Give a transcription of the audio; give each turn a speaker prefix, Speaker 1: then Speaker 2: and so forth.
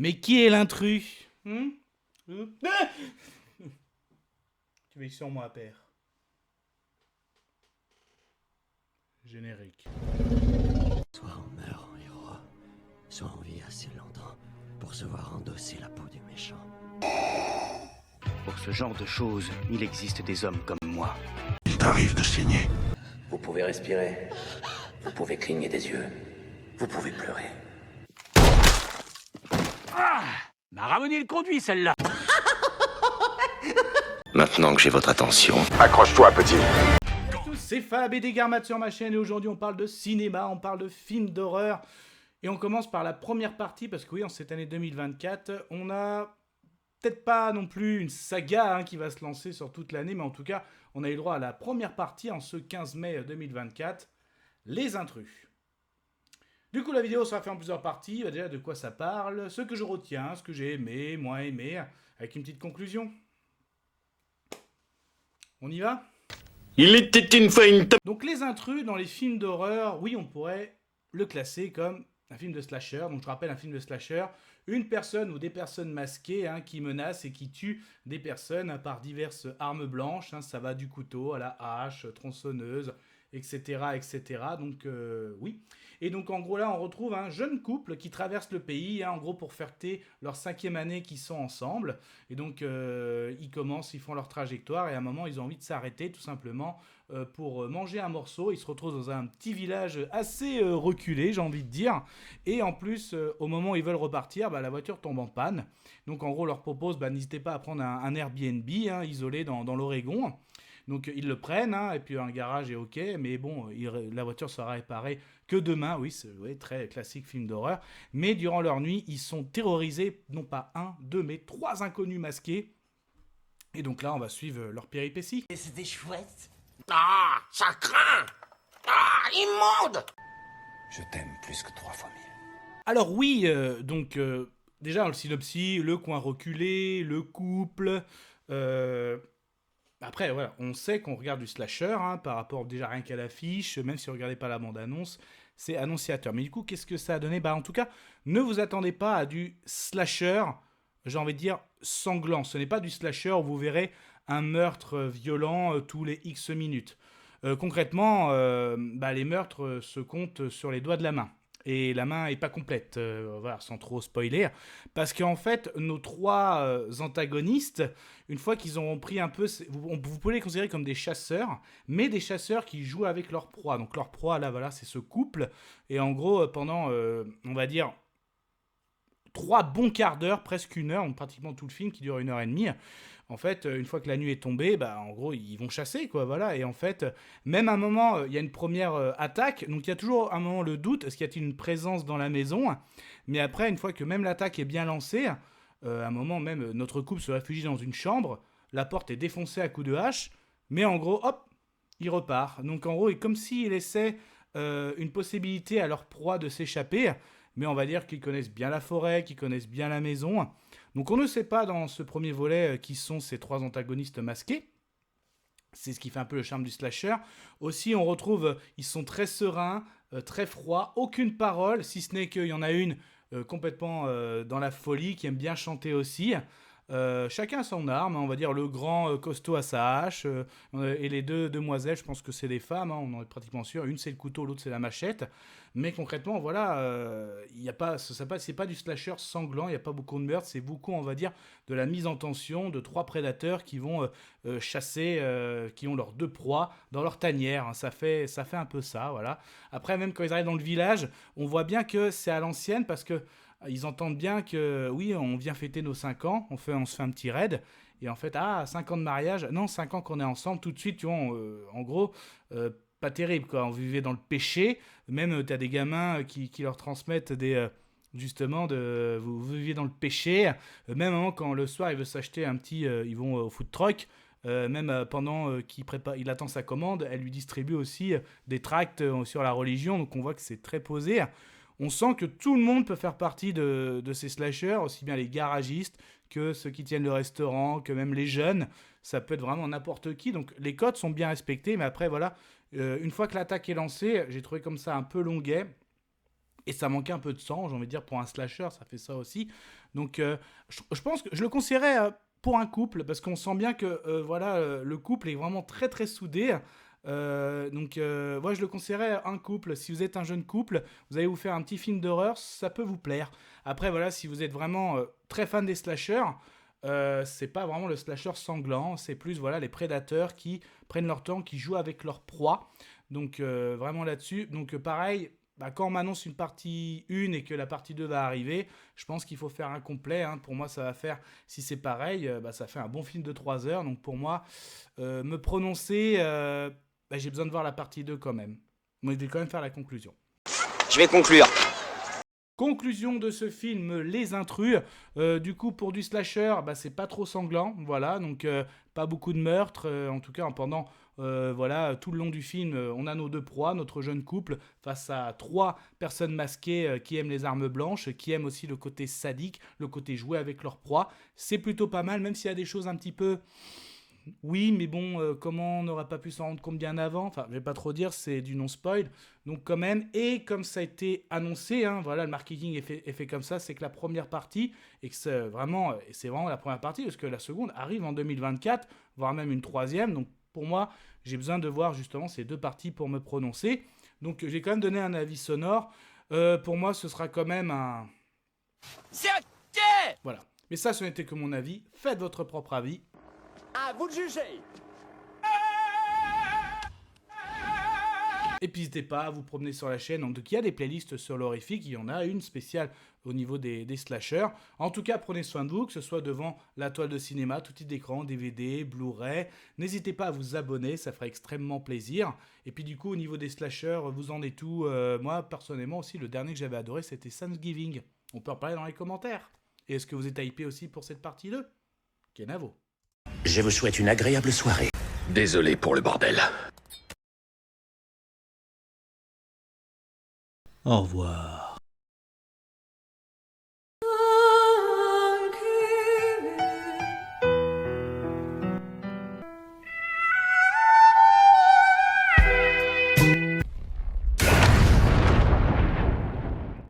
Speaker 1: Mais qui est l'intrus? Ah. Tu veilles sur moi, père. Générique.
Speaker 2: Soit on meurt en héros, soit on vit assez longtemps pour se voir endosser la peau du méchant.
Speaker 3: Pour ce genre de choses, il existe des hommes comme moi.
Speaker 4: Il t'arrive de saigner.
Speaker 5: Vous pouvez respirer, vous pouvez cligner des yeux, vous pouvez pleurer.
Speaker 3: Ah, m'a ramené le conduit, celle-là.
Speaker 5: Maintenant que j'ai votre attention,
Speaker 4: Accroche-toi, petit.
Speaker 1: Tous, c'est Fab et Desgarmat sur ma chaîne et aujourd'hui on parle de cinéma, on parle de films d'horreur et on commence par la première partie parce que oui, en cette année 2024, on a peut-être pas non plus une saga qui va se lancer sur toute l'année, mais en tout cas, on a eu droit à la première partie en ce 15 mai 2024, Les Intrus. Du coup, la vidéo sera faite en plusieurs parties, déjà de quoi ça parle, ce que je retiens, ce que j'ai aimé, moins aimé, avec une petite conclusion. On y va ?
Speaker 4: Il était une fois une
Speaker 1: Donc Les Intrus, dans les films d'horreur, oui, on pourrait le classer comme un film de slasher. Donc je rappelle, un film de slasher, une personne ou des personnes masquées qui menacent et qui tuent des personnes par diverses armes blanches. Ça va du couteau à la hache, tronçonneuse, etc. etc. Donc oui. Et donc en gros là, on retrouve un jeune couple qui traverse le pays, en gros pour fêter leur 5e année qu'ils sont ensemble. Et donc ils commencent, ils font leur trajectoire et à un moment ils ont envie de s'arrêter tout simplement pour manger un morceau. Ils se retrouvent dans un petit village assez reculé, j'ai envie de dire. Et en plus, au moment où ils veulent repartir, la voiture tombe en panne. Donc en gros, on leur propose, n'hésitez pas à prendre un Airbnb isolé dans l'Oregon. Donc ils le prennent, et puis un garage est ok, mais bon, la voiture sera réparée que demain. Oui, c'est très classique film d'horreur. Mais durant leur nuit, ils sont terrorisés, non pas un, deux, mais 3 inconnus masqués. Et donc là, on va suivre leur péripéties.
Speaker 2: Et c'était chouette.
Speaker 6: Ah, ça craint! Ah, immonde!
Speaker 5: je t'aime plus que 3 fois 1000.
Speaker 1: Alors oui, déjà dans le synopsis, le coin reculé, le couple. Après, voilà, on sait qu'on regarde du slasher par rapport déjà rien qu'à l'affiche, même si vous ne regardez pas la bande-annonce, c'est annonciateur. Mais du coup, qu'est-ce que ça a donné ? En tout cas, ne vous attendez pas à du slasher, j'ai envie de dire sanglant. Ce n'est pas du slasher où vous verrez un meurtre violent tous les X minutes. Concrètement, les meurtres se comptent sur les doigts de la main. Et la main est pas complète, voilà, sans trop spoiler. Parce qu'en fait, nos 3 antagonistes, une fois qu'ils auront pris un peu... Vous pouvez les considérer comme des chasseurs, mais des chasseurs qui jouent avec leur proie. Donc leur proie, là, voilà, c'est ce couple. Et en gros, pendant, on va dire, 3 bons quarts d'heure, presque 1 heure, donc pratiquement tout le film qui dure 1h30. En fait, une fois que la nuit est tombée, en gros, ils vont chasser, quoi, voilà. Et en fait, même à un moment, il y a une première attaque, donc il y a toujours un moment le doute, est-ce qu'il y a-t-il une présence dans la maison ? Mais après, une fois que même l'attaque est bien lancée, à un moment même, notre couple se réfugie dans une chambre, la porte est défoncée à coups de hache, mais en gros, hop, il repart. Donc en gros, comme s'il laissait une possibilité à leur proie de s'échapper, mais on va dire qu'ils connaissent bien la forêt, qu'ils connaissent bien la maison. Donc on ne sait pas dans ce premier volet qui sont ces 3 antagonistes masqués. C'est ce qui fait un peu le charme du slasher. Aussi, on retrouve, ils sont très sereins, très froids, aucune parole, si ce n'est qu'il y en a une complètement dans la folie, qui aime bien chanter aussi. Chacun a son arme, on va dire le grand costaud à sa hache, et les 2 demoiselles, je pense que c'est des femmes, on en est pratiquement sûr. Une c'est le couteau, l'autre c'est la machette. Mais concrètement, voilà, y a pas, c'est pas du slasher sanglant, il n'y a pas beaucoup de meurtres, c'est beaucoup, on va dire, de la mise en tension de 3 prédateurs qui vont chasser, qui ont leurs 2 proies dans leur tanière. Ça fait un peu ça, voilà. Après, même quand ils arrivent dans le village, on voit bien que c'est à l'ancienne parce que ils entendent bien que, oui, on vient fêter nos 5 ans, on se fait un petit raid, et en fait, 5 ans de mariage, non, 5 ans qu'on est ensemble, tout de suite, tu vois, en gros, pas terrible, quoi, on vivait dans le péché, même, t'as des gamins qui leur transmettent justement, vous vivez dans le péché, même moment, quand le soir, il veut s'acheter un petit, ils vont au food truck, même pendant il attend sa commande, elle lui distribue aussi des tracts sur la religion, donc on voit que c'est très posé. On sent que tout le monde peut faire partie de ces slashers, aussi bien les garagistes que ceux qui tiennent le restaurant, que même les jeunes. Ça peut être vraiment n'importe qui. Donc les codes sont bien respectés, mais après, voilà, une fois que l'attaque est lancée, j'ai trouvé comme ça un peu longuet. Et ça manquait un peu de sang, j'ai envie de dire, pour un slasher, ça fait ça aussi. Donc, je pense que je le conseillerais pour un couple, parce qu'on sent bien que voilà, le couple est vraiment très très soudé. Moi, je le conseillerais à un couple. Si vous êtes un jeune couple, vous allez vous faire un petit film d'horreur, ça peut vous plaire. Après, voilà, si vous êtes vraiment très fan des slashers, c'est pas vraiment le slasher sanglant, c'est plus voilà, les prédateurs qui prennent leur temps, qui jouent avec leur proie. Donc, vraiment là-dessus. Donc, pareil. Bah, quand on m'annonce une partie 1 et que la partie 2 va arriver, je pense qu'il faut faire un complet. Hein. Pour moi, ça va faire, si c'est pareil, ça fait un bon film de 3 heures. Donc pour moi, me prononcer, j'ai besoin de voir la partie 2 quand même. Moi, je vais quand même faire la conclusion.
Speaker 6: Je vais conclure.
Speaker 1: Conclusion de ce film, Les Intrus. Du coup, pour du slasher, c'est pas trop sanglant. Voilà, donc pas beaucoup de meurtres. En tout cas, pendant voilà, tout le long du film, on a nos deux proies, notre jeune couple, face à 3 personnes masquées qui aiment les armes blanches, qui aiment aussi le côté sadique, le côté jouer avec leur proie. C'est plutôt pas mal, même s'il y a des choses un petit peu... Oui, mais bon, comment on n'aurait pas pu s'en rendre compte bien avant? Enfin, je vais pas trop dire, c'est du non-spoil. Donc quand même, et comme ça a été annoncé, hein, voilà, le marketing est fait comme ça, c'est que la première partie, et que c'est vraiment la première partie, parce que la seconde arrive en 2024, voire même une troisième. Donc pour moi, j'ai besoin de voir justement ces 2 parties pour me prononcer. Donc j'ai quand même donné un avis sonore. Pour moi, ce sera quand même un...
Speaker 6: C'est ok.
Speaker 1: Voilà. Mais ça, ce n'était que mon avis. Faites votre propre avis.
Speaker 6: À vous de juger.
Speaker 1: Et puis n'hésitez pas à vous promener sur la chaîne. Donc il y a des playlists sur l'horrifique. Il y en a une spéciale au niveau des slashers. En tout cas, prenez soin de vous, que ce soit devant la toile de cinéma, tout type d'écran, DVD, Blu-ray. N'hésitez pas à vous abonner, ça ferait extrêmement plaisir. Et puis du coup, au niveau des slashers, vous en êtes où? Moi, personnellement aussi, le dernier que j'avais adoré, c'était Thanksgiving. On peut en parler dans les commentaires. Et est-ce que vous êtes hypé aussi pour cette partie 2? Kenavo.
Speaker 2: Je vous souhaite une agréable soirée.
Speaker 4: Désolé pour le bordel.
Speaker 7: Au revoir.